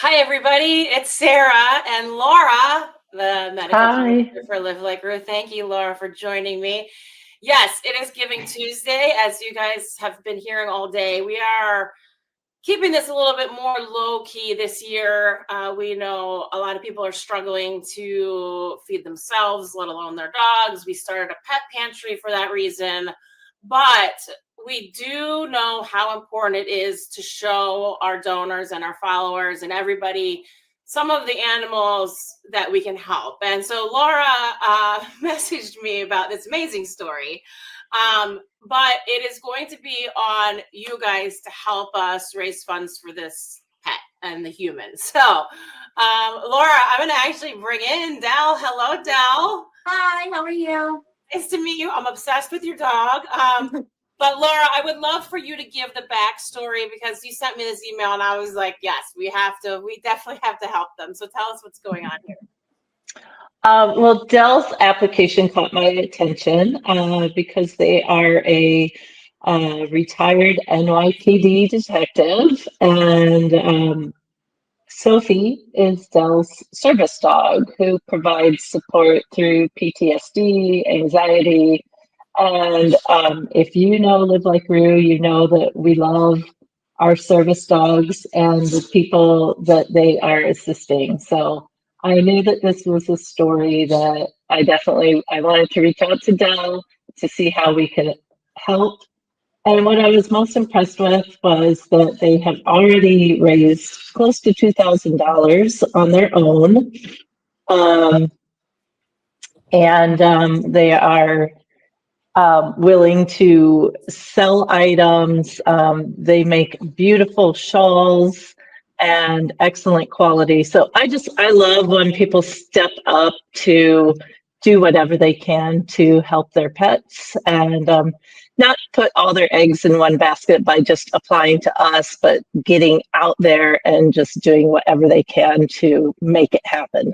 Hi, everybody. It's Sarah and Laura, the medical Hi. director for Live Like Ruth. Thank you, Laura, for joining me. Yes, it is Giving Tuesday, as you guys have been hearing all day. We are keeping this a little bit more low key this year. We know a lot of people are struggling to feed themselves, let alone their dogs. We started a pet pantry for that reason. But we do know how important it is to show our donors and our followers and everybody some of the animals that we can help. And so Laura messaged me about this amazing story. But it is going to be on you guys to help us raise funds for this pet and the human. So, Laura, I'm going to actually bring in Dell. Hello, Dell. Hi, how are you? Nice to meet you. I'm obsessed with your dog. But Laura, I would love for you to give the backstory because you sent me this email and I was like, yes, we definitely have to help them. So tell us what's going on here. Well, Dell's application caught my attention because they are a retired NYPD detective, and Sophie is Dell's service dog who provides support through PTSD, anxiety, and if you know Live Like Rue, you know that we love our service dogs and the people that they are assisting. So I knew that this was a story that I wanted to reach out to Dell to see how we could help. And what I was most impressed with was that they have already raised close to $2,000 on their own. They are willing to sell items. They make beautiful shawls and excellent quality. So I love when people step up to do whatever they can to help their pets and not put all their eggs in one basket by just applying to us, but getting out there and just doing whatever they can to make it happen.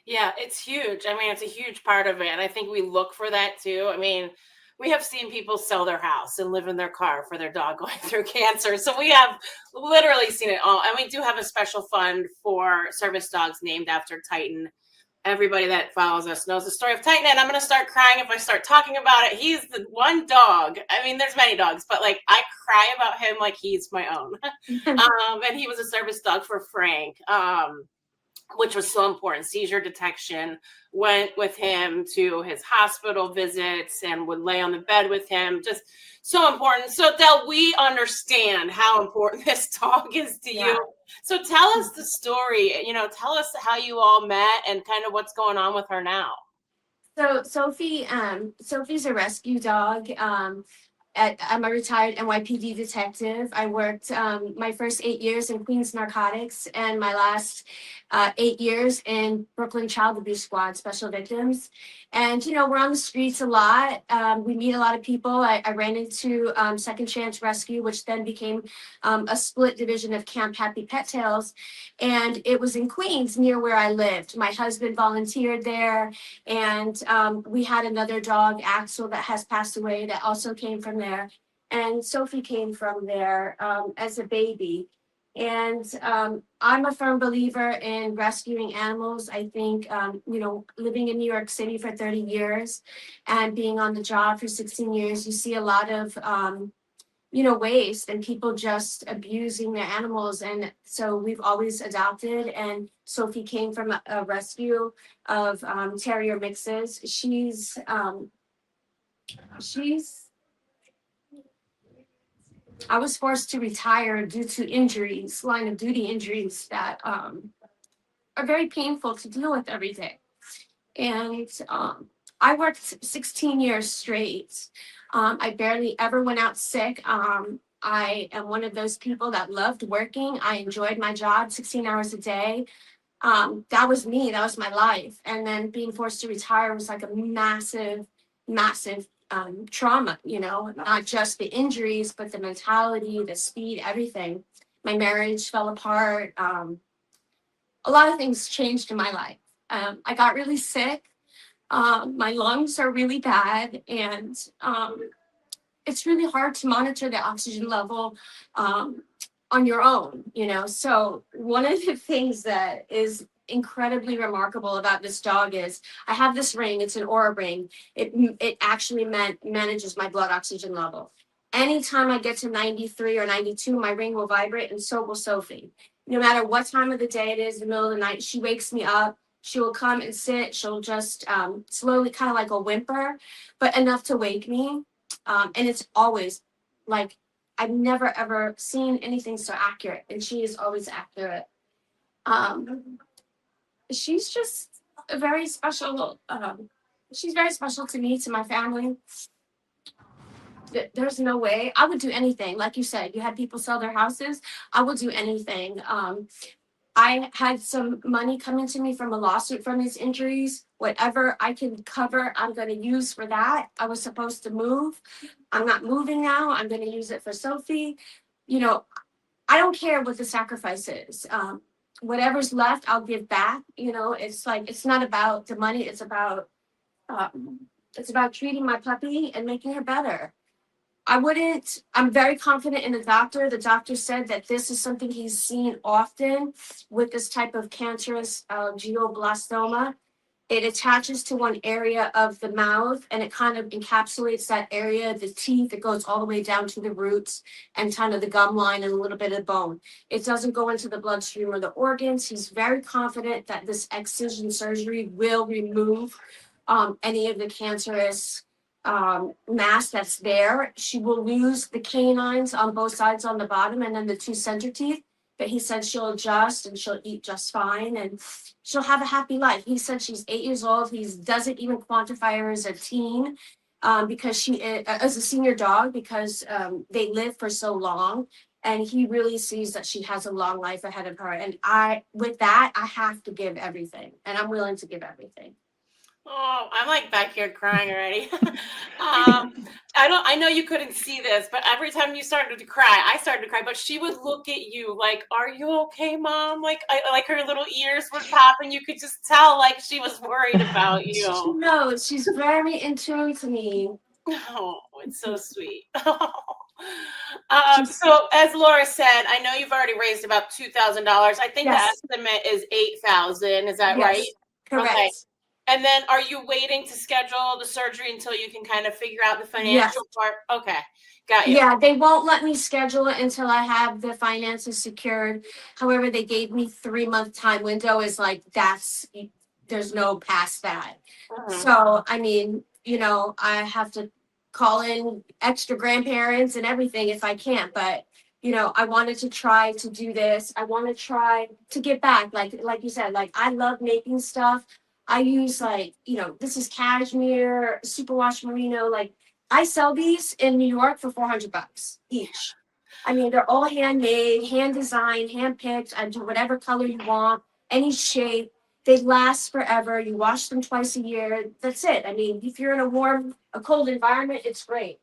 Yeah, it's huge. I mean, it's a huge part of it. And I think we look for that too. I mean, we have seen people sell their house and live in their car for their dog going through cancer. So we have literally seen it all. And we do have a special fund for service dogs named after Titan. Everybody that follows us knows the story of Titan. And I'm going to start crying if I start talking about it. He's the one dog. I mean, there's many dogs, but like I cry about him like he's my own. And he was a service dog for Frank. Which was so important. Seizure detection, went with him to his hospital visits and would lay on the bed with him. Just so important. So Del, we understand how important this dog is to you. So tell us the story, tell us how you all met and kind of what's going on with her now. So Sophie's a rescue dog. I'm a retired NYPD detective. I worked my first 8 years in Queens Narcotics and my last 8 years in Brooklyn Child Abuse Squad, Special Victims. And, we're on the streets a lot. We meet a lot of people. I ran into Second Chance Rescue, which then became a split division of Camp Happy Pet Tails. And it was in Queens near where I lived. My husband volunteered there. And we had another dog, Axel, that has passed away that also came from there. And Sophie came from there as a baby. And I'm a firm believer in rescuing animals. I think, living in New York City for 30 years and being on the job for 16 years, you see a lot of, waste and people just abusing their animals. And so we've always adopted. And Sophie came from a rescue of terrier mixes. I was forced to retire due to injuries, line of duty injuries that are very painful to deal with every day. And I worked 16 years straight. I barely ever went out sick. I am one of those people that loved working. I enjoyed my job 16 hours a day. That was me. That was my life. And then being forced to retire was like a massive, massive trauma, not just the injuries, but the mentality, the speed, everything. My marriage fell apart. A lot of things changed in my life. I got really sick. My lungs are really bad, and it's really hard to monitor the oxygen level. on your own, you know. So one of the things that is incredibly remarkable about this dog is I have this ring. It's an aura ring. It actually manages my blood oxygen level. Anytime I get to 93 or 92, my ring will vibrate, and so will Sophie. No matter what time of the day it is, the middle of the night, she wakes me up. She will come and sit. She'll just slowly, kind of like a whimper, but enough to wake me. And it's always like, I've never ever seen anything so accurate, and she is always accurate. She's just a very special. She's very special to me, to my family. There's no way I would do anything. Like you said, you had people sell their houses. I would do anything. I had some money coming to me from a lawsuit from his injuries. Whatever I can cover, I'm going to use for that. I was supposed to move. I'm not moving now. I'm going to use it for Sophie. You know, I don't care what the sacrifice is. Whatever's left, I'll give back. You know, it's like, it's not about the money. It's about treating my puppy and making her better. I'm very confident in the doctor. The doctor said that this is something he's seen often with this type of cancerous glioblastoma. It attaches to one area of the mouth, and it kind of encapsulates that area, the teeth. It goes all the way down to the roots and kind of the gum line and a little bit of bone. It doesn't go into the bloodstream or the organs. He's very confident that this excision surgery will remove any of the cancerous mass that's there. She will lose the canines on both sides on the bottom and then the two center teeth. But he said she'll adjust and she'll eat just fine and she'll have a happy life. He said she's 8 years old. He doesn't even quantify her as a teen because she is as a senior dog because they live for so long. And he really sees that she has a long life ahead of her. And with that, I have to give everything. And I'm willing to give everything. Oh, I'm like back here crying already. I know you couldn't see this, but every time you started to cry, I started to cry. But she would look at you like, "Are you okay, Mom?" Like, like her little ears would pop, and you could just tell like she was worried about you. No, she's very in tune to me. Oh, it's so sweet. So as Laura said, I know you've already raised about $2,000. I think Yes. the estimate is $8,000. Is that Yes, right? correct. Okay. And then are you waiting to schedule the surgery until you can kind of figure out the financial part? Okay. Got you. Yeah, they won't let me schedule it until I have the finances secured. However, they gave me 3-month time window is like, there's no past that. So, I mean, you know, I have to call in extra grandparents and everything if I can't, but you know, I wanted to try to do this. I want to try to get back. Like you said, like I love making stuff. I use like, you know, this is cashmere, superwash merino. Like I sell these in New York for $400 each. I mean, they're all handmade, hand designed, hand picked. I do whatever color you want, any shape. They last forever. You wash them twice a year. That's it. I mean, if you're in a cold environment, it's great.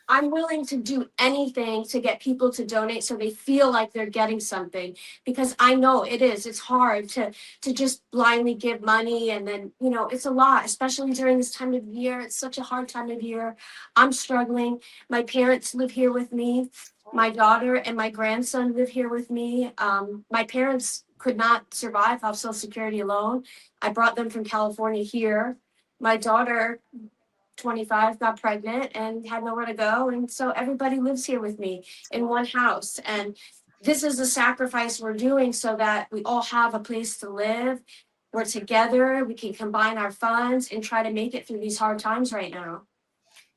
I'm willing to do anything to get people to donate so they feel like they're getting something because I know it's hard to just blindly give money and then, you know, it's a lot, especially during this time of year. It's such a hard time of year. I'm struggling. My parents live here with me. My daughter and my grandson live here with me. My parents could not survive off Social Security alone. I brought them from California here. My daughter 25 got pregnant and had nowhere to go, and so everybody lives here with me in one house, and this is a sacrifice we're doing so that we all have a place to live. We're together, we can combine our funds and try to make it through these hard times right now.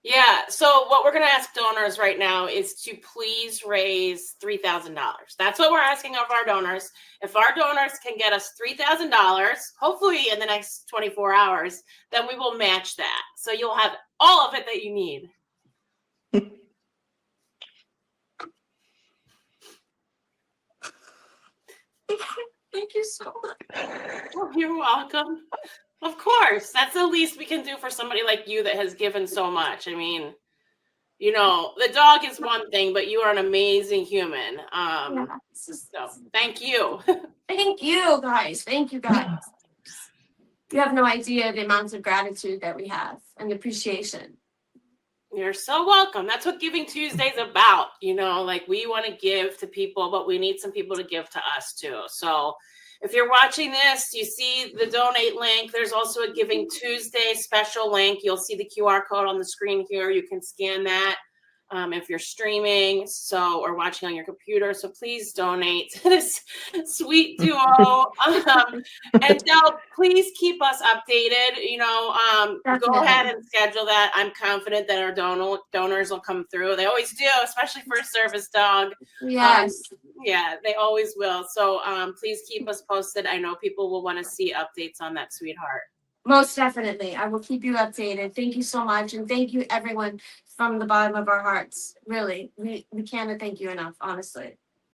Yeah. So what we're going to ask donors right now is to please raise $3,000. That's what we're asking of our donors. If our donors can get us $3,000, hopefully in the next 24 hours, then we will match that. So you'll have all of it that you need. Thank you so much. Oh, you're welcome. Of course. That's the least we can do for somebody like you that has given so much. I mean, you know, the dog is one thing, but you are an amazing human. So thank you. Thank you guys. Thank you guys. You have no idea the amounts of gratitude that we have and appreciation. You're so welcome. That's what Giving Tuesday's about. Like we want to give to people, but we need some people to give to us too. So if you're watching this, you see the donate link. There's also a Giving Tuesday special link. You'll see the QR code on the screen here. You can scan that if you're streaming or watching on your computer. So please donate to this sweet duo. And Dell, please keep us updated. Go ahead and schedule that. I'm confident that our donors will come through. They always do, especially for a service dog. Yes. Yeah, they always will. So please keep us posted. I know people will want to see updates on that sweetheart. Most definitely. I will keep you updated. Thank you so much. And thank you everyone from the bottom of our hearts. Really. We can't thank you enough, honestly.